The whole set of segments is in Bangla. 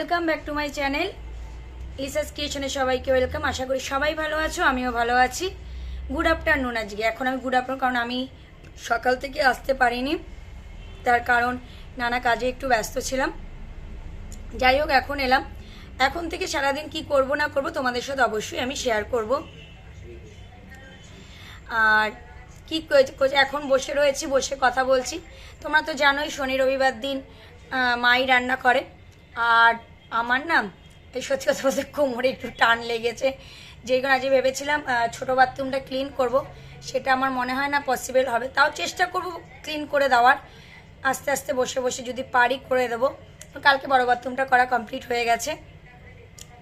Welcome back to my channel SS কিচেনে সবাইকে ওয়েলকাম। আশা করি সবাই ভালো আছো, আমিও ভালো আছি। Good afternoon. আজকে এখন আমি গুড আফটারনুন, কারণ আমি সকাল থেকে আসতে পারিনি, তার কারণ নানা কাজে একটু ব্যস্ত ছিলাম। যাই হোক, এখন এলাম। এখন থেকে সারাদিন কি করব না করব তোমাদের সাথে অবশ্যই আমি শেয়ার করব। আর কি এখন বসে রয়েছি, বসে কথা বলছি। তোমরা তো জানোই শনি রবিবার দিন মাই রান্না করে। আর আমার না এই সত্যি কথা বলতে কোমরে একটু টান লেগেছে। যেগুলো আজকে ভেবেছিলাম ছোটো বাথরুমটা ক্লিন করব, সেটা আমার মনে হয় না পসিবল হবে। তাও চেষ্টা করব ক্লিন করে দেওয়ার, আস্তে আস্তে বসে বসে যদি পারি করে দেবো। কালকে বড় বাথরুমটা করা কমপ্লিট হয়ে গেছে।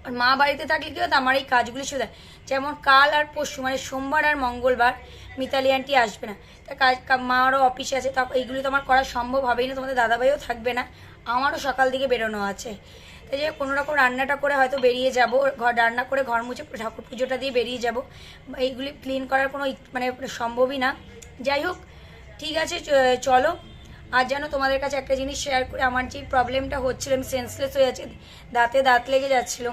আর মা বাড়িতে থাকলে কী হতো, আমার এই কাজগুলি শুধু, যেমন কাল আর পরশু মানে সোমবার আর মঙ্গলবার মিতালি আন্টি আসবে না, তা মারও অফিসে আছে, তা এইগুলি তো আমার করা সম্ভব হবেই না। তোমাদের দাদাভাইও থাকবে না, আমারও সকাল দিকে বেরোনো আছে। তাই যে কোনো রকম রান্নাটা করে হয়তো বেরিয়ে যাব, রান্না করে ঘর মুছে ঠাকুর পুজোটা দিয়ে বেরিয়ে যাব। এইগুলি ক্লিন করার কোনো মানে সম্ভবই না। যাই হোক, ঠিক আছে, চলো। আর যেন তোমাদের কাছে একটা জিনিস শেয়ার করে, আমার যে প্রবলেমটা হচ্ছিল, আমি সেন্সলেস হয়ে যাচ্ছি, দাঁতে দাঁত লেগে যাচ্ছিলো।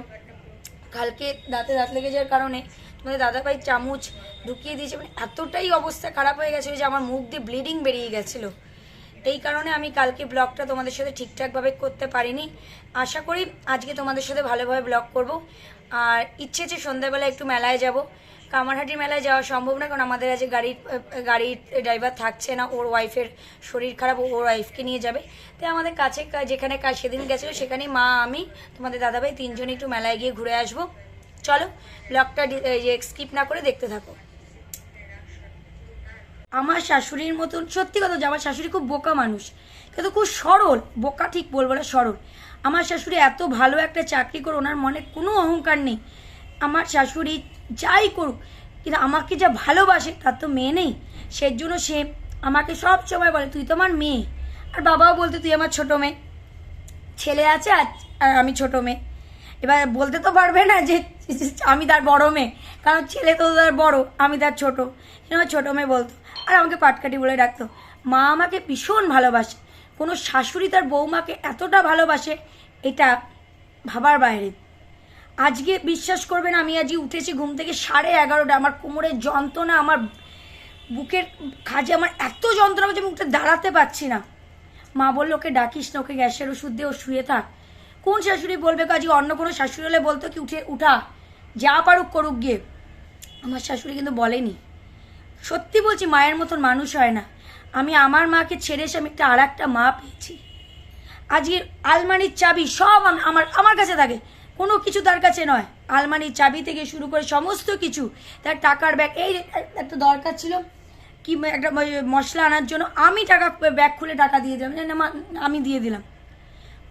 কালকে দাঁতে দাঁত লেগে যাওয়ার কারণে তোমাদের দাদাভাই চামচ ঢুকিয়ে দিয়েছে, মানে এতটাই অবস্থা খারাপ হয়ে গেছিলো যে আমার মুখ দিয়ে ব্লিডিং বেরিয়ে গেছিলো। এই কারণে আমি কালকে ব্লগটা তোমাদের সাথে ঠিকঠাকভাবে করতে পারিনি। আশা করি আজকে তোমাদের সাথে ভালোভাবে ব্লগ করব। আর ইচ্ছে আছে সন্ধ্যাবেলা একটু মেলায় যাব। কামারহাটির মেলায় যাওয়া সম্ভব না, কারণ আমাদের আজ গাড়ির ড্রাইভার থাকছে না, ওর ওয়াইফের শরীর খারাপ, ওর ওয়াইফকে নিয়ে যাবে। তাই আমাদের কাছে যেখানে সেদিন গেছিলো সেখানেই মা, আমি, তোমাদের দাদাভাই তিনজনে একটু মেলায় গিয়ে ঘুরে আসবো। চলো, ব্লগটা স্কিপ না করে দেখতে থাকো। আমার শাশুড়ির মতন, সত্যি কথা যে আমার শাশুড়ি খুব বোকা মানুষ, কিন্তু খুব সরল। বোকা ঠিক বলবো না, সরল। আমার শাশুড়ি এত ভালো একটা চাকরি করে, ওনার মনে কোনো অহংকার নেই। আমার শাশুড়ি যাই করুক, কিন্তু আমাকে যা ভালোবাসে তার তো মেয়ে নেই। সেই জন্য সে আমাকে সব সময় বলে তুই তো আমার মেয়ে। আর বাবাও বলতে তুই আমার ছোটো মেয়ে। ছেলে আছে আর আমি ছোটো মেয়ে। এবার বলতে তো পারবে না যে আমি তার বড় মেয়ে, কারণ ছেলে তো তার বড়, আমি তার ছোটো। আমার ছোটো মেয়ে বলতো, আর আমাকে পাটকাঠি বলে ডাকতো। মা আমাকে ভীষণ ভালোবাসে। কোনো শাশুড়ি তার বৌমাকে এতটা ভালোবাসে, এটা ভাবার বাইরে। আজকে বিশ্বাস করবেন, আমি আজকে উঠেছি ঘুম থেকে 11:30। আমার কোমরের যন্ত্রণা, আমার বুকের খাজে আমার এত যন্ত্রণা হচ্ছে, আমি উঠে দাঁড়াতে পারছি না। মা বললো ওকে ডাকিস না, ওকে গ্যাসের ওষুধ দিয়ে ও শুয়ে থাক। কোন শাশুড়ি বলবে? আজকে অন্য কোনো শাশুড়ি হলে বলতো কি উঠা, যা পারুক করুক গিয়ে। আমার শাশুড়ি কিন্তু বলেনি। সত্যি বলছি, মায়ের মতন মানুষ হয় না। আমি আমার মাকে ছেড়ে এসে আমি একটা মা পেয়েছি। আজকে আলমারির চাবি সব আমার কাছে থাকে, কোনো কিছু তার কাছে নয়। আলমারির চাবি থেকে শুরু করে সমস্ত কিছু, তার টাকার ব্যাগ, এই একটা দরকার ছিল কি একটা মশলা আনার জন্য, আমি ব্যাগ খুলে টাকা দিয়ে দিলাম, আমি দিয়ে দিলাম।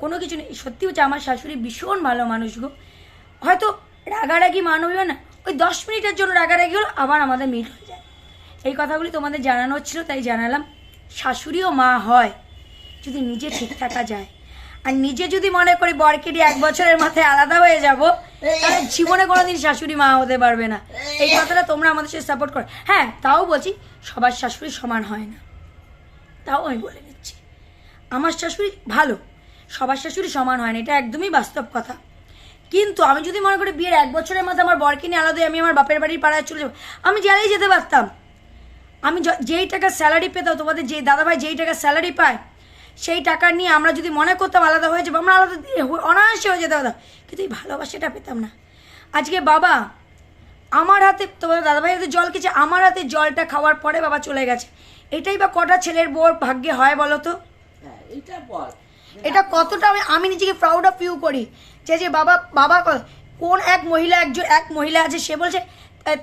কোনো কিছু নেই। সত্যি হচ্ছে আমার শাশুড়ি ভীষণ ভালো মানুষ গো। হয়তো রাগারাগি মানবীয় না, ওই 10 মিনিটের জন্য রাগারাগি হলো, আবার আমাদের মিট হয়ে যায়। এই কথাগুলি তোমাদের জানানো হচ্ছিল, তাই জানালাম। শাশুড়িও মা হয় যদি নিজে ঠিক থাকা যায়। আর নিজে যদি মনে করি বরকেটি 1 বছরের মাথায় আলাদা হয়ে যাব, তাহলে জীবনে কোনোদিন শাশুড়ি মা হতে পারবে না। এই কথাটা তোমরা আমাদের সাথে সাপোর্ট করো। হ্যাঁ, তাও বলছি সবার শাশুড়ি সমান হয় না, তাও আমি বলে নিচ্ছি। আমার শাশুড়ি ভালো, সবার শাশুড়ি সমান হয় না, এটা একদমই বাস্তব কথা। কিন্তু আমি যদি মনে করি বিয়ের 1 বছরের মধ্যে আমার বরকে নিয়ে আলাদা আমি আমার বাপের বাড়ির পাড়ায় চলে যাবো, আমি জেলেই যেতে পারতাম। আমি যেই টাকা স্যালারি পেতাম, তোমাদের যে দাদাভাই যেই টাকা স্যালারি পায়, সেই টাকা নিয়ে আমরা যদি মনে করতাম আলাদা হয়ে যাবো, আমরা আলাদা অনায়াসে হয়ে যেতে পারতাম। কিন্তু এই ভালোবাসাটা পেতাম না। আজকে বাবা আমার হাতে, তোমাদের দাদাভাই হাতে জল খেয়েছে, আমার হাতে জলটা খাওয়ার পরে বাবা চলে গেছে। এটাই বা কটা ছেলের বউর ভাগ্যে হয় বলো তো? এটা কতটা আমি নিজেকে প্রাউড অফ ইউ করি যে বাবা কোন এক মহিলা আছে, সে বলছে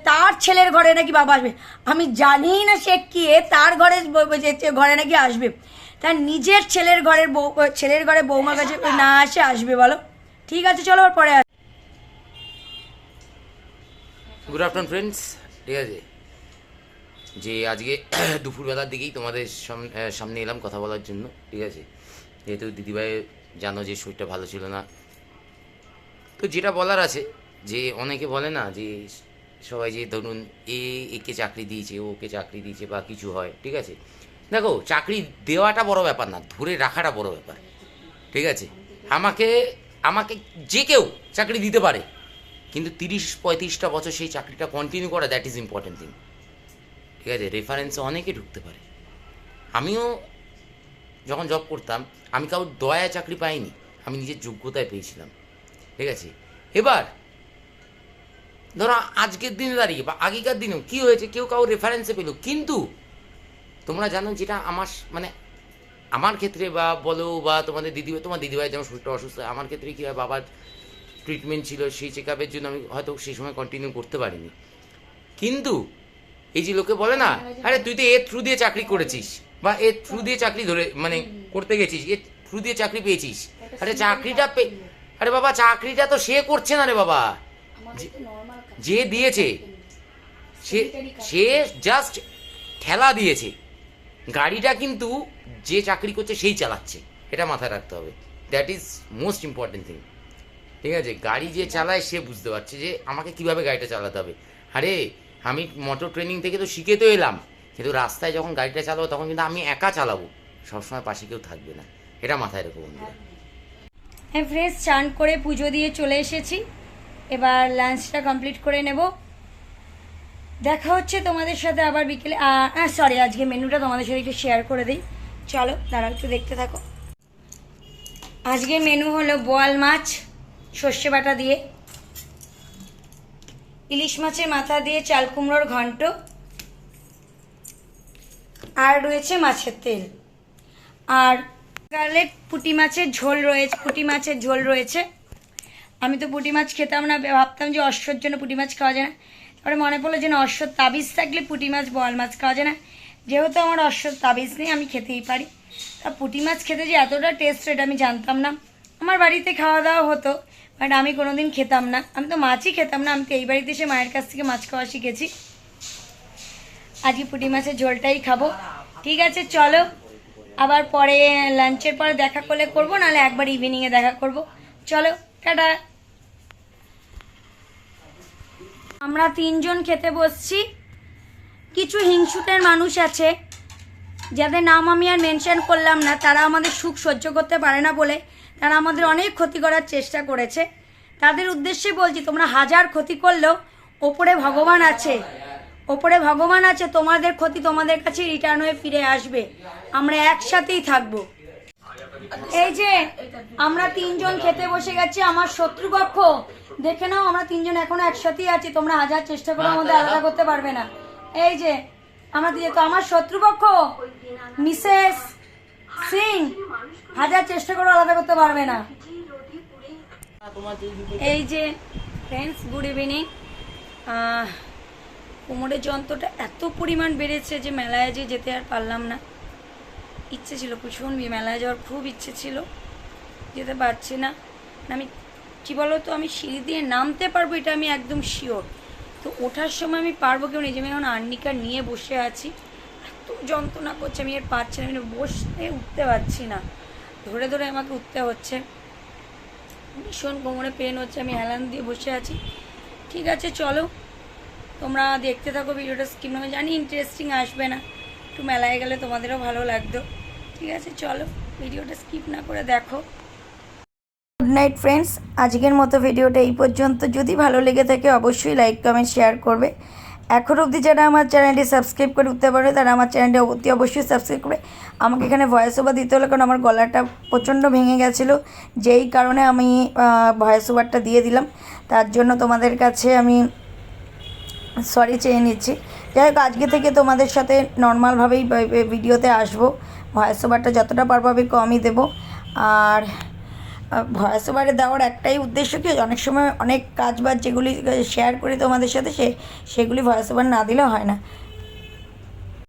তার ছেলের ঘরে নাকি বাবা আসবে। আমি জানি না সে কে, তার ঘরে নাকি আসবে। তার নিজের ছেলের ঘরে বৌমা কাছে না আসবে বলো? ঠিক আছে, চলো পরে। Good afternoon friends. ঠিক আছে, যে আজকে দুপুরবেলার দিকেই তোমাদের সামনে এলাম কথা বলার জন্য। ঠিক আছে, যেহেতু দিদিভাই জানো যে শরীরটা ভালো ছিল না, তো যেটা বলার আছে, যে অনেকে বলে না যে সবাই যে ধরুন একে চাকরি দিয়েছে, ওকে চাকরি দিয়েছে বা কিছু হয়। ঠিক আছে, দেখো চাকরি দেওয়াটা বড় ব্যাপার না, ধরে রাখাটা বড় ব্যাপার। ঠিক আছে, আমাকে আমাকে যে কেউ চাকরি দিতে পারে, কিন্তু 30-35টা বছর সেই চাকরিটা কন্টিনিউ করা, দ্যাট ইজ ইম্পর্টেন্ট থিং। ঠিক আছে, রেফারেন্সে অনেকে ঢুকতে পারে। আমিও যখন জব করতাম আমি কারোর দয়ায় চাকরি পাইনি, আমি নিজের যোগ্যতায় পেয়েছিলাম। ঠিক আছে, এবার ধরো আজকের দিনে দাঁড়িয়ে বা আগেকার দিনেও কী হয়েছে, কেউ কারোর রেফারেন্সে পেলো, কিন্তু তোমরা জানো যেটা আমার ক্ষেত্রে বা বলো বা তোমার দিদিভাই যেমন শরীরটা অসুস্থ, আমার ক্ষেত্রে কী হয়, বাবার ট্রিটমেন্ট ছিল, সেই চেক আপের জন্য আমি হয়তো সেই সময় কন্টিনিউ করতে পারিনি। কিন্তু এই যে লোকে বলে না, আরে তুই তো এর থ্রু দিয়ে চাকরি করেছিস বা এর থ্রু দিয়ে চাকরি ধরে করতে গেছিস, এর থ্রু দিয়ে চাকরি পেয়েছিস, আরে আরে বাবা চাকরিটা তো সে করছে না রে বাবা, যে দিয়েছে সে জাস্ট ঠেলা দিয়েছে, গাড়িটা কিন্তু যে চাকরি করছে সেই চালাচ্ছে, এটা মাথায় রাখতে হবে। That is most important thing. ঠিক আছে, গাড়ি যে চালায় সে বুঝতে পারছে যে আমাকে কিভাবে গাড়িটা চালাতে হবে। আরে আমি মোটর ট্রেনিং থেকে তো শিখে তো এলাম, কিন্তু রাস্তায় যখন গাড়িটা চালাবো তখন কিন্তু আমি একা চালাবো, সবসময় পাশে কেউ থাকবে না, এটা মাথায় রেখো বন্ধুরা। হ্যাঁ ফ্রেশ, চান করে পুজো দিয়ে চলে এসেছি, এবার লাঞ্চটা কমপ্লিট করে নেব। দেখা হচ্ছে তোমাদের সাথে আবার বিকেলে। সরি, আজকে মেনুটা তোমাদের সাথে একটু শেয়ার করে দিই, চলো দাঁড়াও একটু দেখতে থাকো। আজকের মেনু হলো বোয়াল মাছ সর্ষে বাটা দিয়ে, ইলিশ মাছের মাথা দিয়ে চাল কুমড়োর ঘন্ট, আর রয়েছে মাছের তেল, আর গার্লিক পুঁটি মাছের ঝোল রয়েছে। আমি তো পুঁটি মাছ খেতাম না, ভাবতাম যে অশ্বর জন্য পুঁটি মাছ খাওয়া যায় না, তারপরে মনে পড়লো যে না, অশ্বর তাবিজ থাকলে পুঁটি মাছ বোয়াল মাছ খাওয়া যায় না, যেহেতু আমার অশ্বর তাবিজ নেই আমি খেতেই পারি। তা পুঁটি মাছ খেতে যে এতটা টেস্ট এটা আমি জানতাম না। আমার বাড়িতে খাওয়া দাওয়া হতো, বাট আমি কোনোদিন খেতাম না, আমি তো মাছই খেতাম না। আমি তো এই বাড়িতে এসে মায়ের কাছ থেকে মাছ খাওয়া শিখেছি। আজকে পুঁটি মাছের ঝোলটাই খাবো। ঠিক আছে, চলো আবার পরে লাঞ্চের পরে দেখা করলে করবো, নাহলে একবার ইভিনিংয়ে দেখা করব। চলো টাটা। আমরা 3 জন খেতে বসছি। কিছু হিংসুটের মানুষ আছে যাদের নাম আমি আর মেনশন করলাম না, তারা আমাদের সুখ সহ্য করতে পারে না বলে তারা আমাদের অনেক ক্ষতি করার চেষ্টা করেছে। তাদের উদ্দেশ্যে বলছি, তোমরা হাজার ক্ষতি করলেও ওপরে ভগবান আছে, তোমাদের ক্ষতি তোমাদের কাছে রিটার্ন হয়ে ফিরে আসবে। আমরা একসাথেই থাকবো। এই যে আমরা 3 জন খেতে বসে গেছি, আমার শত্রুপক্ষ দেখে নাও, আমরা 3 জন এখনো একসাথেই আছি, তোমরা হাজার চেষ্টা করে আমাদের আলাদা করতে পারবে না। এই যে আমরা তো আমার শত্রুপক্ষ মিসেস সিং, হাজার চেষ্টা করে আলাদা করতে পারবে না। এই যে ফ্রেন্ডস, গুড ইভিনিং। কোমরের যন্ত্রটা এত পরিমাণ বেড়েছে যে মেলায় যে যেতে আর পারলাম না। ইচ্ছে ছিল ভীষণ, মেলায় যাওয়ার খুব ইচ্ছে ছিল, যেতে পারছি না। আমি কী বলো তো, আমি সিঁড়ি দিয়ে নামতে পারবো এটা আমি একদম শিওর, তো ওঠার সময় আমি পারবো কেউ নেই। যে আমি এখন আর্নিকা নিয়ে বসে আছি, এত যন্ত্রণা করছে, আমি আর পারছি না, আমি বসতে উঠতে পারছি না, ধরে ধরে আমাকে উঠতে হচ্ছে, ভীষণ কোমরে পেন হচ্ছে, আমি হেলান দিয়ে বসে আছি। ঠিক আছে, চলো তোমরা দেখতে থাকো ভিডিওটা, স্কিপ না, জানি ইন্টারেস্টিং আসবে না, একটু মেলায় গেলে তোমাদেরও ভালো লাগতো। ঠিক আছে, চলো ভিডিওটা স্কিপ না করে দেখো। গুড নাইট ফ্রেন্ডস, আজকের মতো ভিডিওটা এই পর্যন্ত। যদি ভালো লেগে থাকে অবশ্যই লাইক কমেন্ট শেয়ার করবে। এখন অবধি যারা আমার চ্যানেলটি সাবস্ক্রাইব করে উঠতে পারে তারা আমার চ্যানেলটি অবশ্যই সাবস্ক্রাইব করে। আমাকে এখানে ভয়েস ওভার দিতে হলো, কারণ আমার গলাটা প্রচণ্ড ভেঙে গেছিলো, যেই কারণে আমি ভয়েস ওভারটা দিয়ে দিলাম। তার জন্য তোমাদের কাছে আমি সরি চেয়ে নিচ্ছি। যাই হোক, আজকে থেকে তোমাদের সাথে নর্মালভাবেই ভিডিওতে আসবো, ভয়েস ওভারটা যতটা পারবো আমি কমই দেবো। আর ভয়েস ওভারে দেওয়ার একটাই উদ্দেশ্য কি, অনেক সময় অনেক কাজবাজ যেগুলি শেয়ার করি তোমাদের সাথে সেগুলি ভয়েস ওভার না দিলে হয় না।